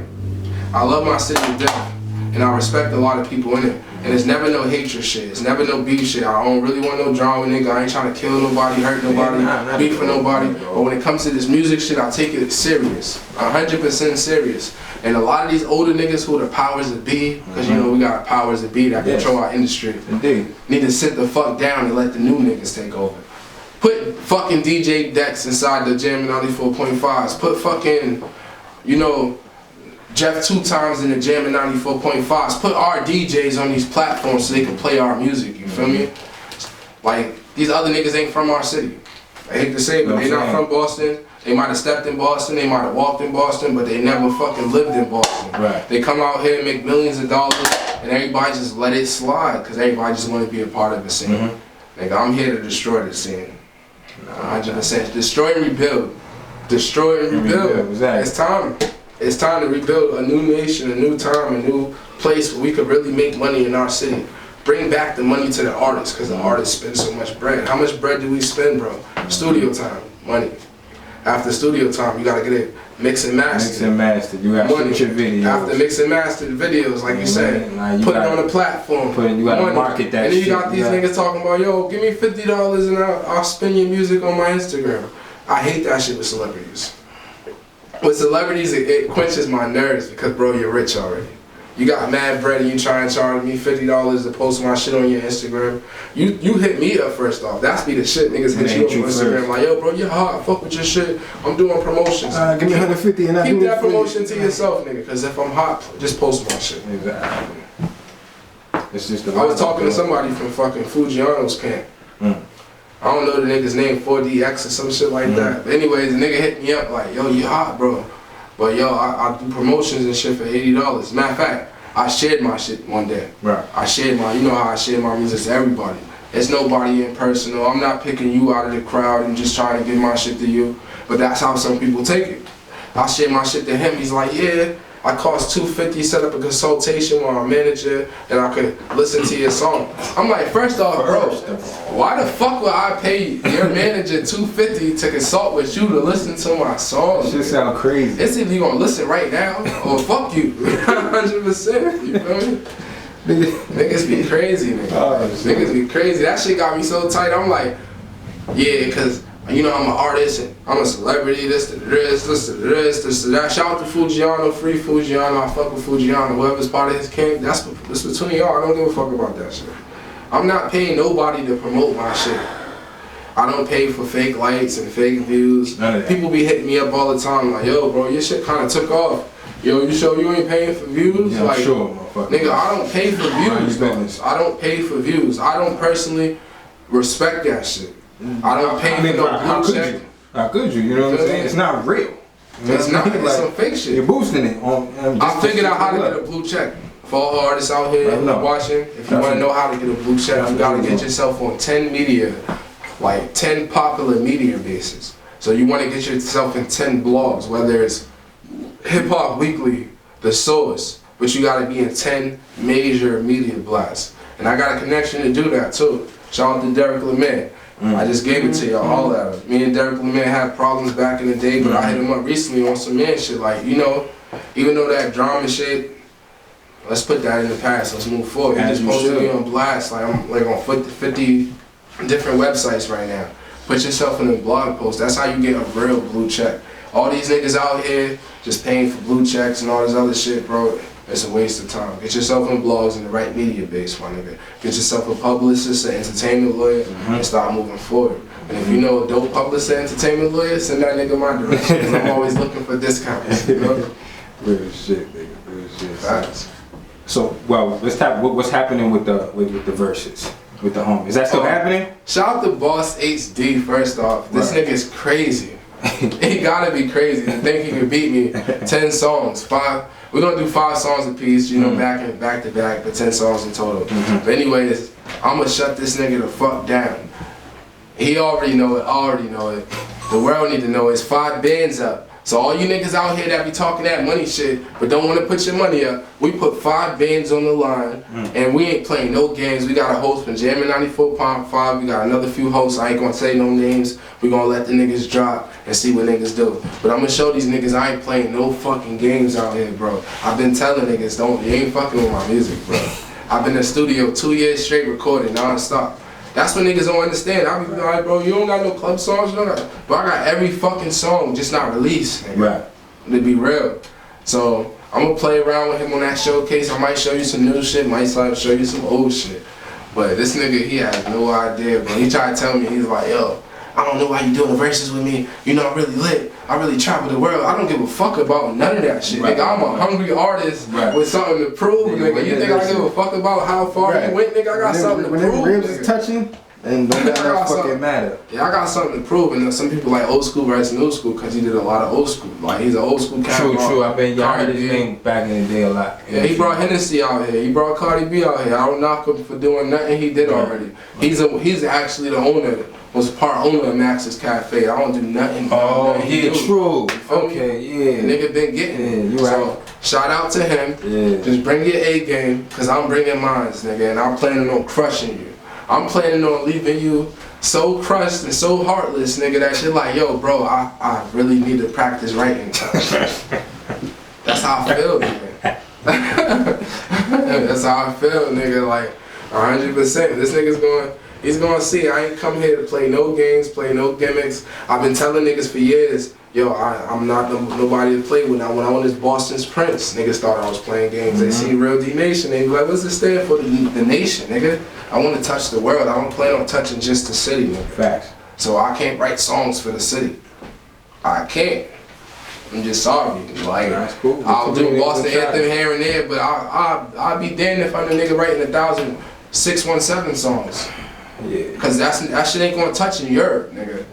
I love my city to death, and I respect a lot of people in it. And it's never no hatred shit, it's never no beef shit. I don't really want no drama, nigga. I ain't trying to kill nobody, hurt nobody, beef for nobody. But when it comes to this music shit, I take it serious, 100% serious. And a lot of these older niggas who are the powers that be, because you know we got powers that be that control our industry, need to sit the fuck down and let the new niggas take over. Put fucking DJ decks inside the Jam 94.5s. Put fucking, you know, Jeff 2 times in the Jam 94.5s. Put our DJs on these platforms so they can play our music, you feel me? Like, these other niggas ain't from our city. I hate to say it, but they not from Boston. They might have stepped in Boston, they might have walked in Boston, but they never fucking lived in Boston. Right. They come out here and make millions of dollars, and everybody just let it slide, because everybody just want to be a part of the scene. Nigga, I'm here to destroy the scene. 100%. Destroy and rebuild. Destroy and rebuild. It's time. It's time to rebuild a new nation, a new time, a new place where we could really make money in our city. Bring back the money to the artists, because the artists spend so much bread. How much bread do we spend, bro? Studio time, money. After studio time, you gotta get it mix and master. Mix and master. You gotta shoot your videos. After mix and master the videos, like you said, put it on the platform. You gotta market that shit. And then you got these niggas talking about, yo, give me $50 and I'll spend your music on my Instagram. I hate that shit with celebrities. With celebrities, it quenches my nerves because, bro, you're rich already. You got mad bread and you try and charge me $50 to post my shit on your Instagram. You hit me up first off. That's be the shit. Niggas hit you up on Instagram like, yo, bro, you're hot. I fuck with your shit. I'm doing promotions. Give me 150 and I keep that promotion to yourself, nigga. Because if I'm hot, just post my shit. Exactly. It's just I was talking to somebody from fucking Fujiano's camp. I don't know the nigga's name, 4DX or some shit like that. But anyways, the nigga hit me up like, yo, you hot, bro. But yo, I do promotions and shit for $80. Matter of fact, I shared my shit one day. Right. I shared my, you know how I share my music to everybody. It's nobody impersonal. I'm not picking you out of the crowd and just trying to give my shit to you. But that's how some people take it. I share my shit to him. He's like, yeah, I cost $250, set up a consultation with my manager, and I could listen to your song. I'm like, first off, bro, why the fuck would I pay your manager $250 to consult with you to listen to my song? That shit sound crazy. It's either you gonna listen right now or fuck you. 100%. You feel me? Niggas be crazy, nigga. Niggas be crazy. That shit got me so tight. I'm like, yeah, cause you know I'm an artist and I'm a celebrity, this, that. Shout out to Fujiano, free Fujiano, I fuck with Fujiano, whoever's part of his camp, that's between y'all, I don't give a fuck about that shit. I'm not paying nobody to promote my shit. I don't pay for fake likes and fake views. People be hitting me up all the time like, yo bro, your shit kinda took off. yo, you sure you ain't paying for views? Yeah, like, I'm sure, motherfucker. Nigga, I don't pay for views, man. I don't pay for views. I don't personally respect that shit. I don't pay for no blue check. How could you? You know what I'm saying? It's not real. It's not. It's some fake shit. You're boosting it. I figured out how to get a blue check. For all artists out here watching, if you want to know how to get a blue check, you gotta get yourself on 10 media, like 10 popular media bases. So you want to get yourself in 10 blogs, whether it's Hip Hop Weekly, The Source, but you gotta be in 10 major media blasts. And I got a connection to do that too. Shout out to Derek LeMay. I just gave it to y'all, all of it. Me and Derek LeMay had problems back in the day, but I hit him up recently on some man shit. Like, you know, even though that drama shit, let's put that in the past. Let's move forward. He just posted me on blast. Like I'm like on 50 different websites right now. Put yourself in a blog post. That's how you get a real blue check. All these niggas out here just paying for blue checks and all this other shit, bro. It's a waste of time. Get yourself in blogs in the right media base, my nigga. Get yourself a publicist, an entertainment lawyer, and start moving forward. And if you know a dope publicist, an entertainment lawyer, send that nigga my direction. Cause I'm always looking for discounts. You know? Real shit, nigga. Real shit. Facts. So, well, let's talk. What's happening with the verses with the homies? Is that still happening? Shout out to Boss HD. First off, this nigga's crazy. He gotta be crazy to think he could beat me 10 songs. 5. We're gonna do 5 songs a piece, you know, back to back, but 10 songs in total. But anyways, I'm gonna shut this nigga the fuck down. He already know it. I already know it. The world need to know it's 5 bands up. So all you niggas out here that be talking that money shit, but don't want to put your money up, we put 5 bands on the line, and we ain't playing no games. We got a host from Jammin' 94.5. We got another few hosts. I ain't gonna say no names. We gonna let the niggas drop and see what niggas do. But I'm gonna show these niggas I ain't playing no fucking games out here, bro. I've been telling niggas, you ain't fucking with my music, bro. I've been in the studio 2 years straight recording non-stop. That's what niggas don't understand. I be like, bro, you don't got no club songs, you don't got. But I got every fucking song, just not released, nigga. Right. To be real. So I'm gonna play around with him on that showcase. I might show you some new shit, might show you some old shit. But this nigga, he has no idea, bro. He tried to tell me, he's like, yo, I don't know why you doing the verses with me. You know, I'm really lit. I really travel the world. I don't give a fuck about none of that shit. Right. Nigga, I'm a hungry artist with something to prove, nigga. You think I give a fuck about how far you went, nigga? I got something to prove. When the ribs is touching, and don't that fucking matter. Yeah, I got something to prove. And some people like old school versus new school because he did a lot of old school. Like, he's an old school cat. True. I bet y'all heard his name back in the day a lot. Yeah, he brought Hennessy out here. He brought Cardi B out here. I don't knock him for doing nothing he did already. He's actually the owner, was part owner of Max's Cafe. I don't do nothing. True. Okay, yeah. The nigga been getting it. You right. So, shout out to him. Yeah. Just bring your A game, because I'm bringing mine, nigga, and I'm planning on crushing you. I'm planning on leaving you so crushed and so heartless, nigga, that shit like, yo, bro, I really need to practice writing. That's how I feel, nigga. That's how I feel, nigga, like 100%. This nigga's he's gonna see I ain't come here to play no games, play no gimmicks. I've been telling niggas for years, yo, I'm not nobody to play with. Now when I won this Boston's Prince, niggas thought I was playing games. They see Real D Nation, they be like, what's it stand for? The nation, nigga. I want to touch the world. I don't plan on touching just the city, nigga. Facts. So I can't write songs for the city. I can't. I'm just sorry. Like, that's cool. I'll do Boston Anthem here and there, but I'll be damned if I'm the nigga writing 1,000 617 songs. Yeah. Cause that shit ain't gonna touch in Europe, nigga.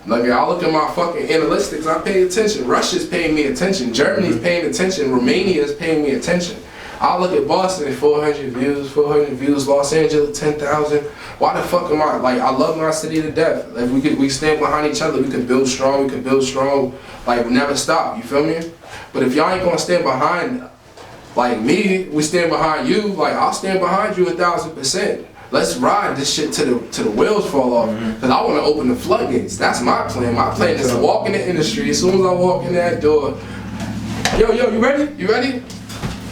Like, I look at my fucking analytics, I pay attention. Russia's paying me attention. Germany's paying attention. Romania's paying me attention. I look at Boston, 400 views, Los Angeles, 10,000. Why the fuck am I, like, I love my city to death. Like, we stand behind each other, we could build strong, like, never stop, you feel me? But if y'all ain't gonna stand behind, like me, we stand behind you, like, I'll stand behind you 1,000%. Let's ride this shit till the wheels fall off. Cause I wanna open the floodgates. That's my plan. My plan is to walk in the industry. As soon as I walk in that door, yo, you ready? You ready?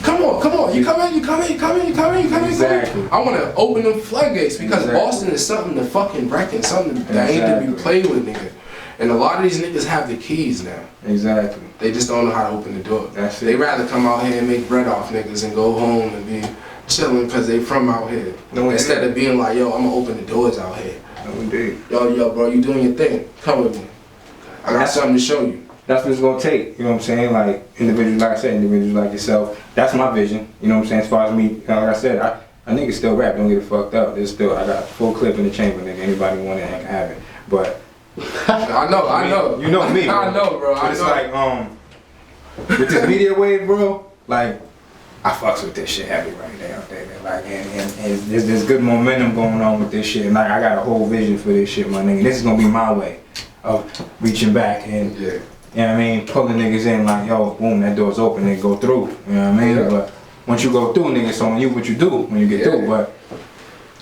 Come on. You coming? Exactly. I wanna open them floodgates because Boston is something to fucking reckon, something that ain't to be played with, nigga. And a lot of these niggas have the keys now. Exactly. They just don't know how to open the door. That's it. They rather come out here and make bread off niggas and go home and be chilling because they from out here. No, instead of being like, yo, I'm gonna open the doors out here. No, indeed. Yo, bro, you doing your thing. Come with me. I got something to show you. that's what it's gonna take. You know what I'm saying? Like individuals, like I said, individuals like yourself. That's my vision. You know what I'm saying? As far as me, like I said, a nigga still rap. Don't get it fucked up. There's still I got a full clip in the chamber. Nigga, anybody want it, I can have it. But I know. You know me. Bro. I know, bro. But it's like with this media wave, bro. Like I fucks with this shit heavy right now, baby. Like and there's good momentum going on with this shit. And like I got a whole vision for this shit, my nigga. This is gonna be my way of reaching back and you know what I mean, pulling niggas in like, yo, boom, that door's open, they go through. You know what I mean? But once you go through, nigga, it's on you what you do when you get through. But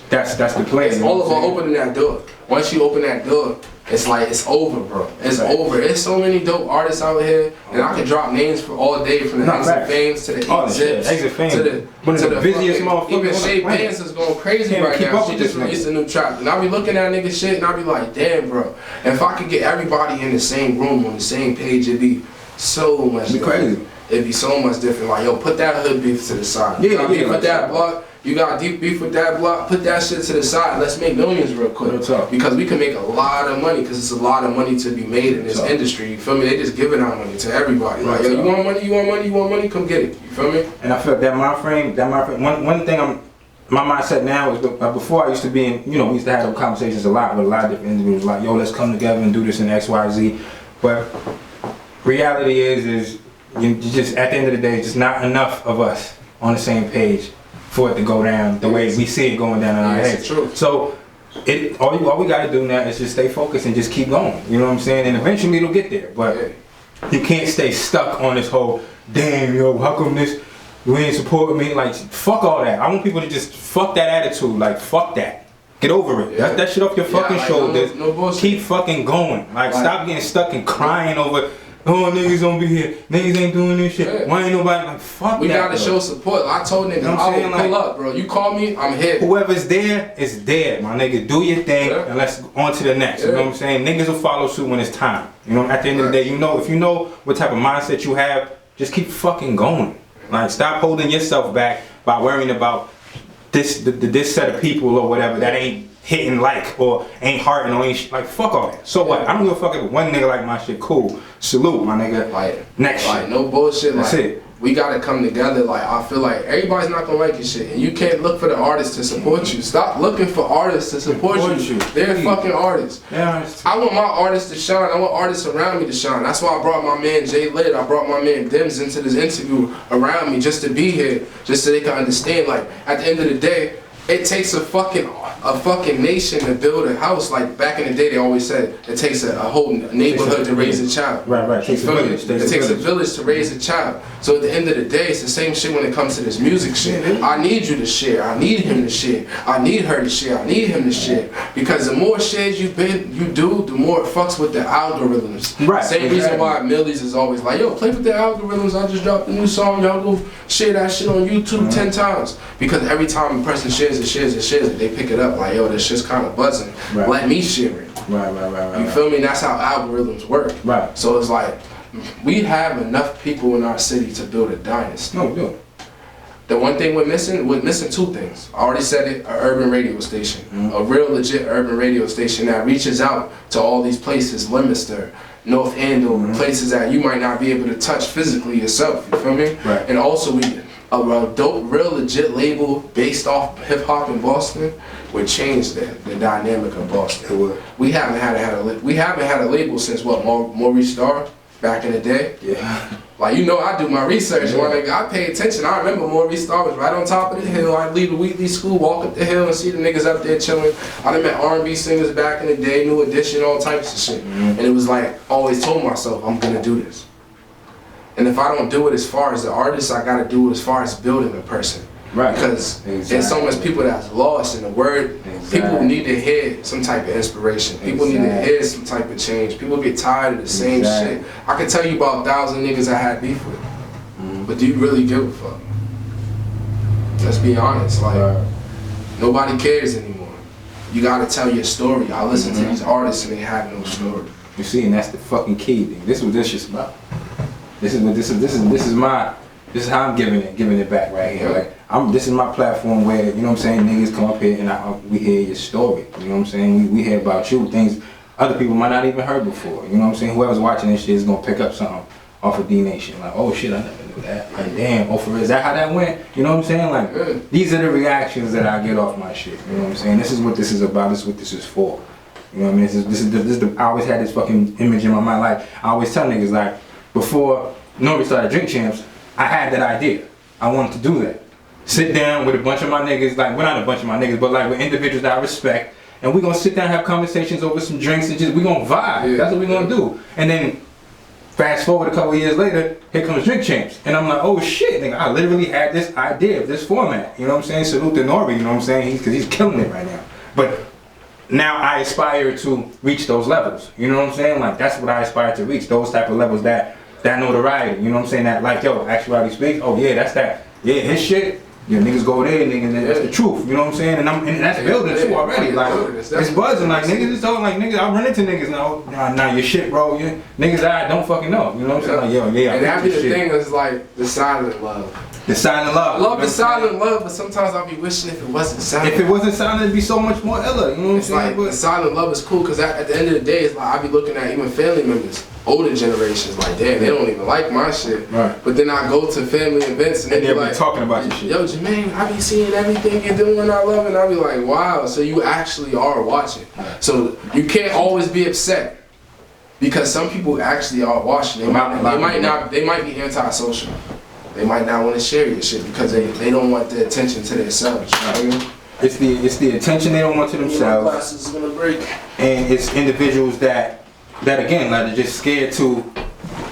that's the plan. It's all about opening that door. Once you open that door, it's like it's over, bro. It's over. There's so many dope artists out here, and I can drop names for all day, from the Exit Fames to the Zips to the busiest motherfucker. Even Shay Bands is going crazy right now. She just released a new track, and I be looking at nigga shit, and I be like, damn, bro. And if I could get everybody in the same room on the same page, it'd be so much different. It'd be so much different. Like, yo, put that hood beef to the side. Put that block. You got deep beef with that block, put that shit to the side. Let's make millions real quick. Because we can make a lot of money, because it's a lot of money to be made in this industry. You feel me? They just giving out money to everybody. Like, yo, you want money, come get it. You feel me? And I feel that mind frame, one thing my mindset now is, before I used to be in, you know, we used to have those conversations a lot with a lot of different individuals, like, yo, let's come together and do this in X, Y, Z. But reality is you just, at the end of the day, just not enough of us on the same page for it to go down the way we see it going down in our heads. So all we gotta do now is just stay focused and just keep going. You know what I'm saying? And eventually it'll get there. But you can't stay stuck on this whole, damn, yo, how come you ain't supporting me? Like, fuck all that. I want people to just fuck that attitude. Like, fuck that. Get over it. That shit off your fucking shoulders. No keep fucking going. Like, stop getting stuck and crying over, oh, niggas don't be here. Niggas ain't doing this shit. Why ain't nobody like, fuck we that, gotta show support. I told niggas, I will pull up, bro. You call me, I'm here. Whoever's there is there, my nigga. Do your thing and let's on to the next. You know what I'm saying? Niggas will follow suit when it's time. You know, at the end of the day, you know, if you know what type of mindset you have, just keep fucking going. Like, stop holding yourself back by worrying about this set of people or whatever that ain't hitting like or ain't hearting or ain't like, fuck all that. So what? I don't give a fuck if one nigga like my shit. Cool. Salute, my nigga. Like, next shit. No bullshit. That's it. We gotta come together. Like, I feel like everybody's not gonna like your shit, and you can't look for the artists to support you. Stop looking for artists to support you. They're fucking artists. I want my artists to shine. I want artists around me to shine. That's why I brought my man Jay Litt. I brought my man Dims into this interview around me just to be here, just so they can understand. Like, at the end of the day, it takes a fucking nation to build a house. Like, back in the day, they always said it takes a whole neighborhood to raise a child. Right. It takes a village to raise a child. So at the end of the day, it's the same shit when it comes to this music shit. I need you to share. I need him to share. I need her to share. I need him to share. Because the more shares you do, the more it fucks with the algorithms. Right. Same reason why Millies is always like, yo, play with the algorithms. I just dropped a new song. Y'all go share that shit on YouTube 10 times. Because every time a person shares it, they pick it up like, yo, this shit's kind of buzzing. Let me share it. Right. You feel me? That's how algorithms work. Right. So it's like, we have enough people in our city to build a dynasty. No, we do. The one thing we're missing two things. I already said it, an urban radio station. A real legit urban radio station that reaches out to all these places, Leominster, North Andover, places that you might not be able to touch physically yourself, you feel me? Right. And also a dope, real legit label based off hip hop in Boston would change the dynamic of Boston. It would. We haven't had a label since what, Maurice Starr back in the day. Yeah. Like, you know, I do my research. I pay attention. I remember Maurice Starr was right on top of the hill. I'd leave the weekly school, walk up the hill, and see the niggas up there chilling. I done met R&B singers back in the day, New Edition, all types of shit. And it was like, always told myself, I'm gonna do this. And if I don't do it as far as the artist, I gotta do it as far as building a person. Right. Because there's so much people that's lost in the word. People need to hear some type of inspiration. People need to hear some type of change. People get tired of the same shit. I can tell you about 1,000 niggas I had beef with. But do you really give a fuck? Let's be honest. Like, nobody cares anymore. You gotta tell your story. I listen to these artists and they have no story. You see, and that's the fucking key thing. This is what this shit's about. This is how I'm giving it back right here. Like, this is my platform where, you know what I'm saying, niggas come up here and we hear your story. You know what I'm saying? We hear about you, things other people might not even heard before. You know what I'm saying? Whoever's watching this shit is gonna pick up something off of D Nation. Like, oh shit, I never knew that. Like, damn, oh for real, is that how that went? You know what I'm saying? Like, these are the reactions that I get off my shit. You know what I'm saying? This is what this is about. This is what this is for. You know what I mean? I always had this fucking image in my mind. Like, I always tell niggas, like, before Nori started Drink Champs, I had that idea. I wanted to do that. Sit down with a bunch of my niggas, like, well, not a bunch of my niggas, but like with individuals that I respect, and we gonna sit down and have conversations over some drinks and we gonna vibe. Yeah. That's what we gonna do. And then fast forward a couple years later, here comes Drink Champs. And I'm like, oh shit, nigga, I literally had this idea of this format. You know what I'm saying? Salute to Nori, you know what I'm saying? Because he's killing it right now. But now I aspire to reach those levels. You know what I'm saying? Like, that's what I aspire to reach. Those type of levels, that notoriety. You know what I'm saying? That, like, yo, Actuality Speaks. Oh yeah, that's that. Yeah, his shit. Yeah, niggas go there, niggas, that's the truth, you know what I'm saying? And that's building too already. Like, it's buzzing, like, niggas is talking, like, niggas, I run into niggas now, nah, your shit, bro, niggas I don't fucking know, you know what I'm saying? Like, yo, yeah, and that be the thing is, like, the silent love. The silent love. I love the silent love, but sometimes I'll be wishing if it wasn't silent. If it wasn't silent, it'd be so much more iller, you know what I'm saying? Like, the silent love is cool, because at the end of the day, it's like, I be looking at even family members, older generations, like, damn, they don't even like my shit. Right. But then I go to family events and they be like, talking about your shit. Yo, Jermaine, I be seeing everything you're doing, I love it, and I be like, wow, so you actually are watching. So you can't always be upset, because some people actually are watching. They might be antisocial. They might not want to share your shit because they don't want the attention to themselves. You know? It's the attention they don't want to themselves. My glasses is gonna break. And it's individuals that again, like, they're just scared to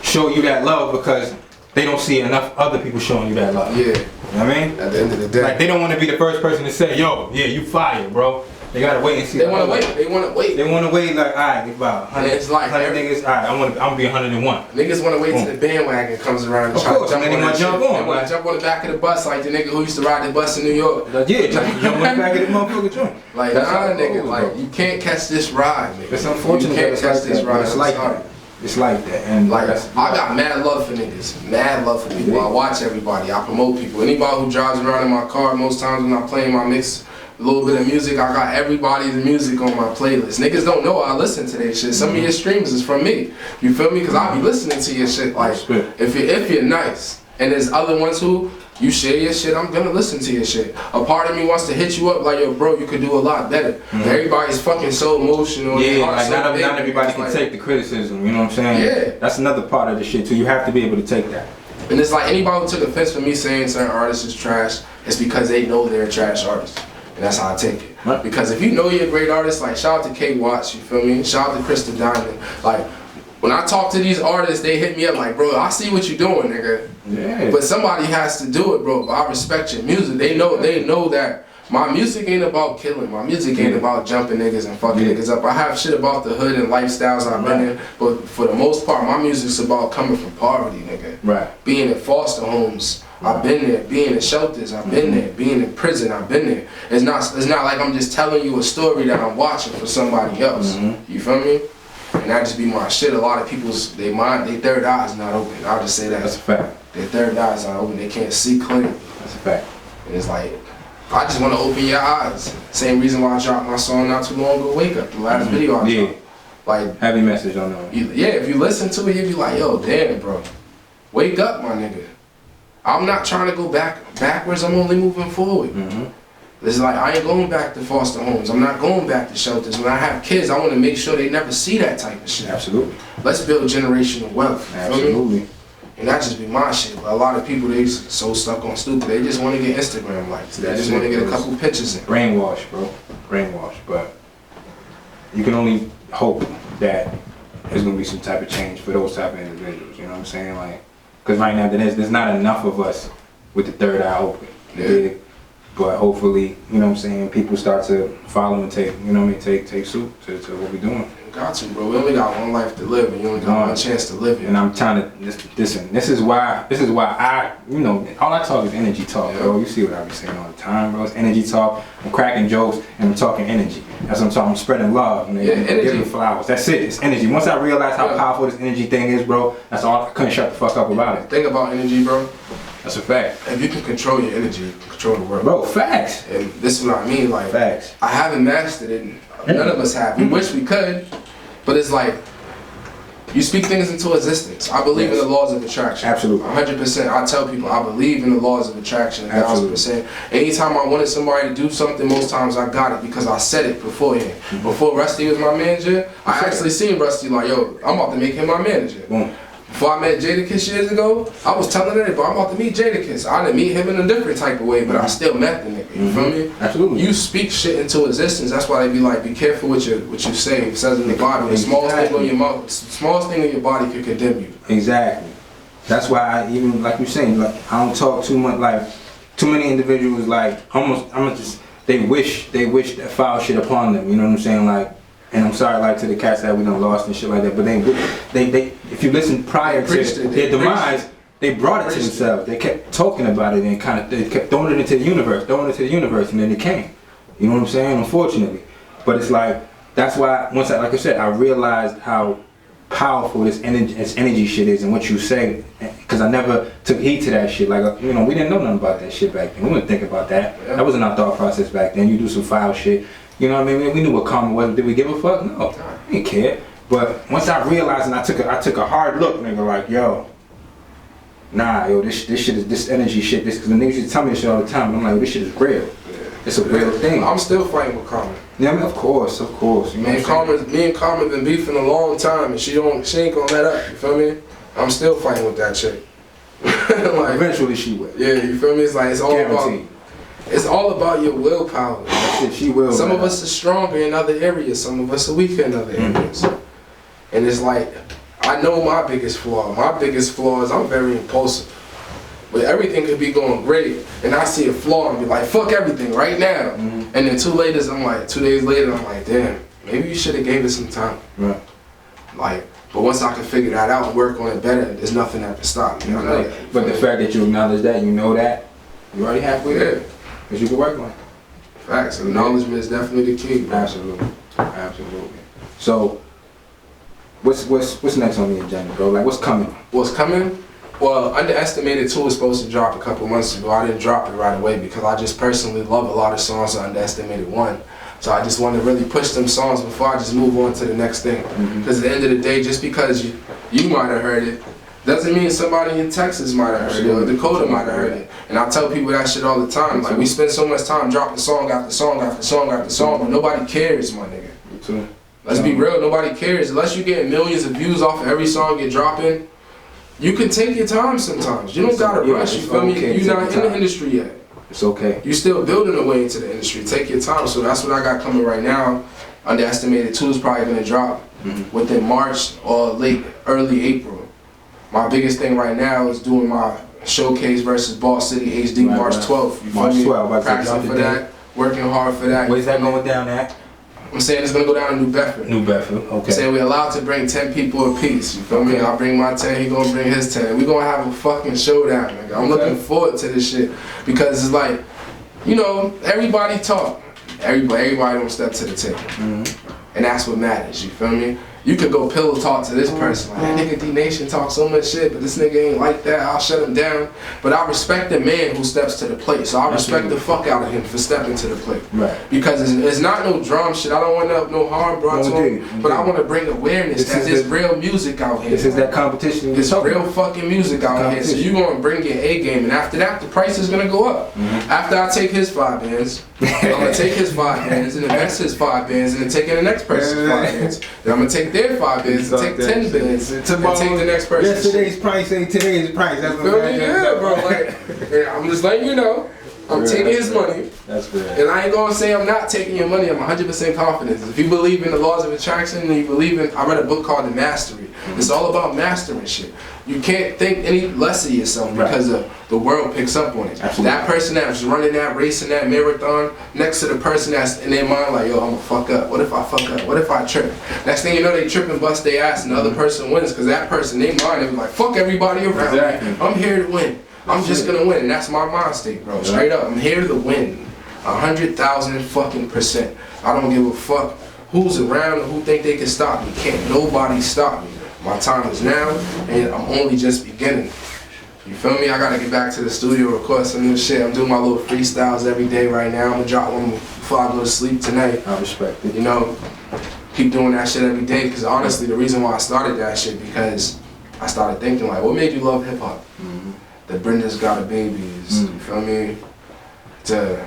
show you that love because they don't see enough other people showing you that love. Yeah. You know what I mean? At the end of the day. Like, they don't want to be the first person to say, yo, yeah, you fire, bro. They gotta wait and see. They wanna wait. They wanna wait. They wanna wait, like, alright, about 100, it's like 100 niggas, alright, I'm gonna be 101. Niggas wanna wait till the bandwagon comes around and try to jump on that shit. They wanna jump on the back of the bus like the nigga who used to ride the bus in New York. Yeah, jump on the back of the motherfucker joint. Like, nah, nigga, like, you can't catch this ride, nigga. It's unfortunate. You can't catch this ride. It's like that. It's like that. And like, I got mad love for niggas, mad love for people. I watch everybody, I promote people. Anybody who drives around in my car, most times when I'm playing my mix, a little bit of music, I got everybody's music on my playlist. Niggas don't know I listen to their shit. Some of your streams is from me. You feel me? Because I be listening to your shit. Like, if you're nice, and there's other ones who, you share your shit, I'm gonna listen to your shit. A part of me wants to hit you up like, yo, bro, you could do a lot better. Everybody's fucking so emotional. Yeah, like, not everybody can take the criticism, you know what I'm saying? Yeah. That's another part of the shit too. You have to be able to take that. And it's like, anybody who took offense for me saying certain artists is trash, it's because they know they're a trash artist. And that's how I take it. Right. Because if you know you're a great artist, like, shout out to K Watts, you feel me? Shout out to Krista Diamond. Like, when I talk to these artists, they hit me up like, bro, I see what you're doing, nigga. Yeah. But somebody has to do it, bro. But I respect your music. They know that my music ain't about killing. My music ain't about jumping niggas and fucking niggas up. I have shit about the hood and lifestyles I've been in. But for the most part, my music's about coming from poverty, nigga. Right. Being in foster homes. I've been there, being in shelters, I've been there, being in prison, I've been there. It's not like I'm just telling you a story that I'm watching for somebody else. You feel me? And that just be my shit. A lot of people's, their third eye's not open. I'll just say that. That's a fact. Their third eye's not open. They can't see clearly. That's a fact. And it's like, I just want to open your eyes. Same reason why I dropped my song not too long ago, Wake Up, the last video I dropped. Like, heavy message on that. Yeah, if you listen to it, you'll be like, yo, damn, bro. Wake up, my nigga. I'm not trying to go backwards, I'm only moving forward. It's like, I ain't going back to foster homes. I'm not going back to shelters. When I have kids, I want to make sure they never see that type of shit. Absolutely. Let's build generational wealth. Absolutely. And that just be my shit. But a lot of people, they so stuck on stupid. They just want to get Instagram likes. They just want to get a couple pictures in. Brainwash, bro. Brainwash. But you can only hope that there's going to be some type of change for those type of individuals. You know what I'm saying? Like, because right now there's not enough of us with the third eye open. Yeah. But hopefully, you know what I'm saying, people start to follow and take, you know what I mean, take suit to what we're doing. Got to, bro. We only got one life to live, and you only got one chance to live it. And I'm trying to listen. This is why I, you know, all I talk is energy talk, bro. You see what I be saying all the time, bro. It's energy talk. I'm cracking jokes and I'm talking energy. That's what I'm talking. I'm spreading love. And giving flowers. That's it. It's energy. Once I realized how powerful this energy thing is, bro, that's all. I couldn't shut the fuck up about it. Think about energy, bro. That's a fact. If you can control your energy, you can control the world. Bro, facts. And this is what I mean. Like, facts. I haven't mastered it. None of us have. We wish we could. But it's like, you speak things into existence. I believe in the laws of attraction. Absolutely. 100%. I tell people I believe in the laws of attraction 1,000%. Anytime I wanted somebody to do something, most times I got it because I said it beforehand. Before Rusty was my manager, I actually seen Rusty like, yo, I'm about to make him my manager. Boom. Before I met Jadakiss years ago, I was telling everybody, I'm about to meet Jadakiss. I didn't meet him in a different type of way, but I still met the nigga. You feel me? Absolutely. You speak shit into existence. That's why they be like, be careful what you say. It says in the Bible, the smallest thing on your mouth, smallest thing in your body could condemn you. Exactly. That's why I even, like you're saying, like I don't talk too much. Like too many individuals, like they wish that foul shit upon them. You know what I'm saying? Like. And I'm sorry, like, to the cats that we done lost and shit like that, but they if you listen prior to their demise, they brought it to themselves. They kept talking about it and they kept throwing it into the universe, and then it came. You know what I'm saying? Unfortunately. But it's like, that's why, like I said, I realized how powerful this energy shit is and what you say, because I never took heed to that shit. Like, we didn't know nothing about that shit back then. We didn't think about that. Yeah. That wasn't our thought process back then. You do some foul shit. You know what I mean? We knew what karma was. Did we give a fuck? No, we didn't care. But once I realized and I took a hard look, nigga, like, yo, nah, yo, this shit is this energy shit. This, because the niggas used to tell me this shit all the time. I'm like, this shit is real. Yeah. It's a real thing. I'm still fighting with karma. Yeah, I mean, of course. You know me and karma been beefing a long time, and she ain't gonna let up. You feel me? I'm still fighting with that chick. Like, eventually she will. Yeah, you feel me? It's like it's all about your willpower. That's it, she will. Some of us are stronger in other areas, some of us are weaker in other areas. And it's like, I know my biggest flaw. My biggest flaw is I'm very impulsive. But everything could be going great, and I see a flaw and be like, fuck everything right now. And then 2 days later, I'm like, damn, maybe you should have gave it some time. Right. Like, but once I can figure that out and work on it better, there's nothing that can stop me. I know that. But the fact that you acknowledge that, you know that, you're already halfway there. Because you can work on it. Facts. Acknowledgement is definitely the key, bro. Absolutely. So, what's next on the agenda, bro? Like, what's coming? What's coming? Well, Underestimated 2 was supposed to drop a couple months ago. I didn't drop it right away because I just personally love a lot of songs on Underestimated 1. So I just want to really push them songs before I just move on to the next thing. Because at the end of the day, just because you might have heard it, doesn't mean somebody in Texas might have heard it or Dakota might have heard it. And I tell people that shit all the time. Like, we spend so much time dropping song after song after song after song, but nobody cares, my nigga. Let's be real, nobody cares. Unless you get millions of views off of every song you're dropping, you can take your time sometimes. You don't gotta rush, you feel me? You're not in the industry yet. It's okay. You're still building a way into the industry. Take your time. So that's what I got coming right now. Underestimated 2 is probably gonna drop within March or early April. My biggest thing right now is doing my showcase versus Boss City HD March 12th. You feel me? 12th. Practicing for that, working hard for that. Where's that going down at? I'm saying it's gonna go down to New Bedford. New Bedford, okay. I'm saying we're allowed to bring 10 people apiece. You feel me? I'll bring my 10, he gonna bring his 10. We gonna have a fucking showdown, nigga. I'm looking forward to this shit because it's like, everybody talk. Everybody don't step to the table. And that's what matters, you feel me? You could go pillow talk to this person, like, that nigga D-Nation talk so much shit, but this nigga ain't like that, I'll shut him down. But I respect the man who steps to the plate, so I respect the fuck out of him for stepping to the plate. Right. Because it's not no drum shit, I don't want no harm brought to him, but I want to bring awareness that there's real music out here. This is that competition. It's real fucking music out here, so you gonna bring your A game, and after that, the price is gonna go up. After I take his 5 bands, I'm gonna take his 5 bands and invest his 5 bands and then take in the next person's 5 bands. Then I'm gonna take their 5 bands and take 10 bands and take the next person's. Yesterday's price ain't today's price. That's what yeah, bro. Like, I'm just letting you know. I'm taking his money. That's good. And I ain't gonna say I'm not taking your money. I'm 100% confident. If you believe in the laws of attraction and you believe in, I read a book called The Mastery. It's all about mastering shit. You can't think any less of yourself because the world picks up on it. Absolutely. That person that's running that race in that marathon next to the person that's in their mind like, yo, I'm gonna fuck up. What if I fuck up? What if I trip? Next thing you know, they trip and bust their ass and the other person wins because that person, they mind, they be like, fuck everybody around me. I'm here to win. I'm just gonna win, and that's my mind state, bro. Straight up, I'm here to win, 100,000 fucking %. I don't give a fuck who's around or who think they can stop me. Can't nobody stop me. My time is now, and I'm only just beginning. You feel me? I gotta get back to the studio, record some new shit. I'm doing my little freestyles every day right now. I'm gonna drop one before I go to sleep tonight. I respect it. You know, keep doing that shit every day. Because honestly, the reason why I started that shit, because I started thinking like, what made you love hip hop? The Brenda's Got a Babies, you feel me? The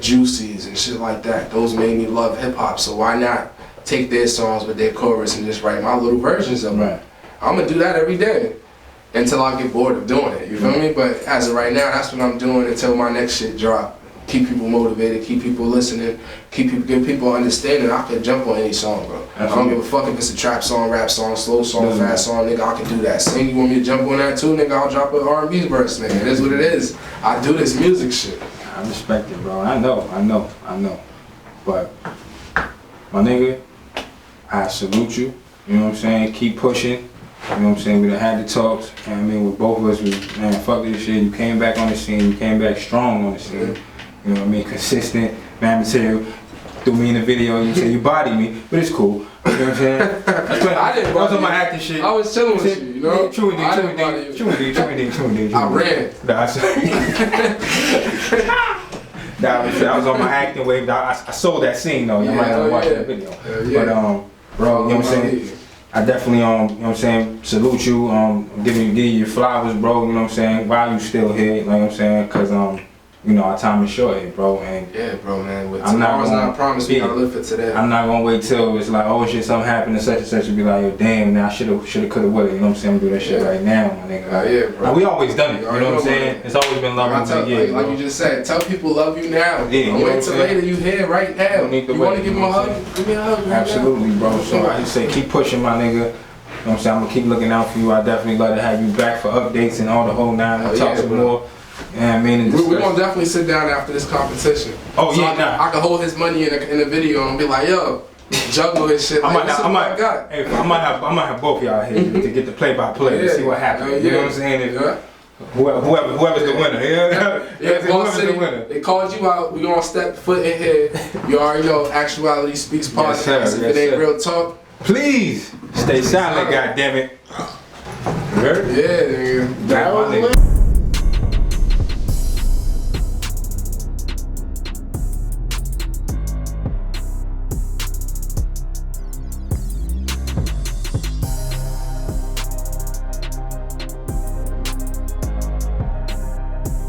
Juicies and shit like that. Those made me love hip hop. So why not take their songs with their chorus and just write my little versions of them? I'm gonna do that every day until I get bored of doing it. You feel me? But as of right now, that's what I'm doing until my next shit drop. Keep people motivated, keep people listening, give people understanding. I can jump on any song, bro. I don't give a fuck if it's a trap song, rap song, slow song, fast song, nigga. I can do that. Sing, you want me to jump on that too, nigga? I'll drop an R&B verse, nigga. It is what it is. I do this music shit. I respect it, bro. I know. But my nigga, I salute you. You know what I'm saying? Keep pushing. You know what I'm saying? We done had the talks. And I mean, with both of us, man, fuck this shit. You came back on the scene. You came back strong on the scene. You know what I mean? Consistent, man, material. Threw me in the video, you say you bodied me, but it's cool. You know what I'm saying? I didn't. I was on my acting shit. I was chilling with you, you know? True indeed. I ran. I was on my acting wave. I sold that scene though. You might have to watch that video. But bro, you know what I'm saying? I definitely you know what I'm saying, salute you, give you your flowers, bro, you know what I'm saying, while you still here, you know what I'm saying, cause you know, our time is short here, bro, and yeah, bro, man. With tomorrow's not promised, we gotta live for today. I'm not gonna wait till it's like, oh shit, something happened and such, and be like, yo, damn, now I should've, could've, would've. You know what I'm saying? I'm doing that shit right now, my nigga. Like, yeah, bro. Like, we always done it. You know what I'm saying? It's always been love. Like you just said, tell people love you now. Yeah, don't wait till later. You here right now. You want to give them a hug? Give me a hug. Absolutely, bro. So I just say, keep pushing, my nigga. You know what I'm saying? I'm gonna keep looking out for you. I definitely love to have you back for updates and all the whole nine. We'll talk some more. Yeah, I mean, we're gonna definitely sit down after this competition. Oh, so I can hold his money in a video and be like, yo, juggle his shit. I might have both y'all here to get the play-by-play to see what happens. You know what I'm saying? Whoever's the winner. Whoever's the winner. They called you out. We gonna step foot in here. You already know Actuality Speaks podcast. Yes, if it ain't real talk, please stay silent, goddammit. You heard? Yeah, nigga.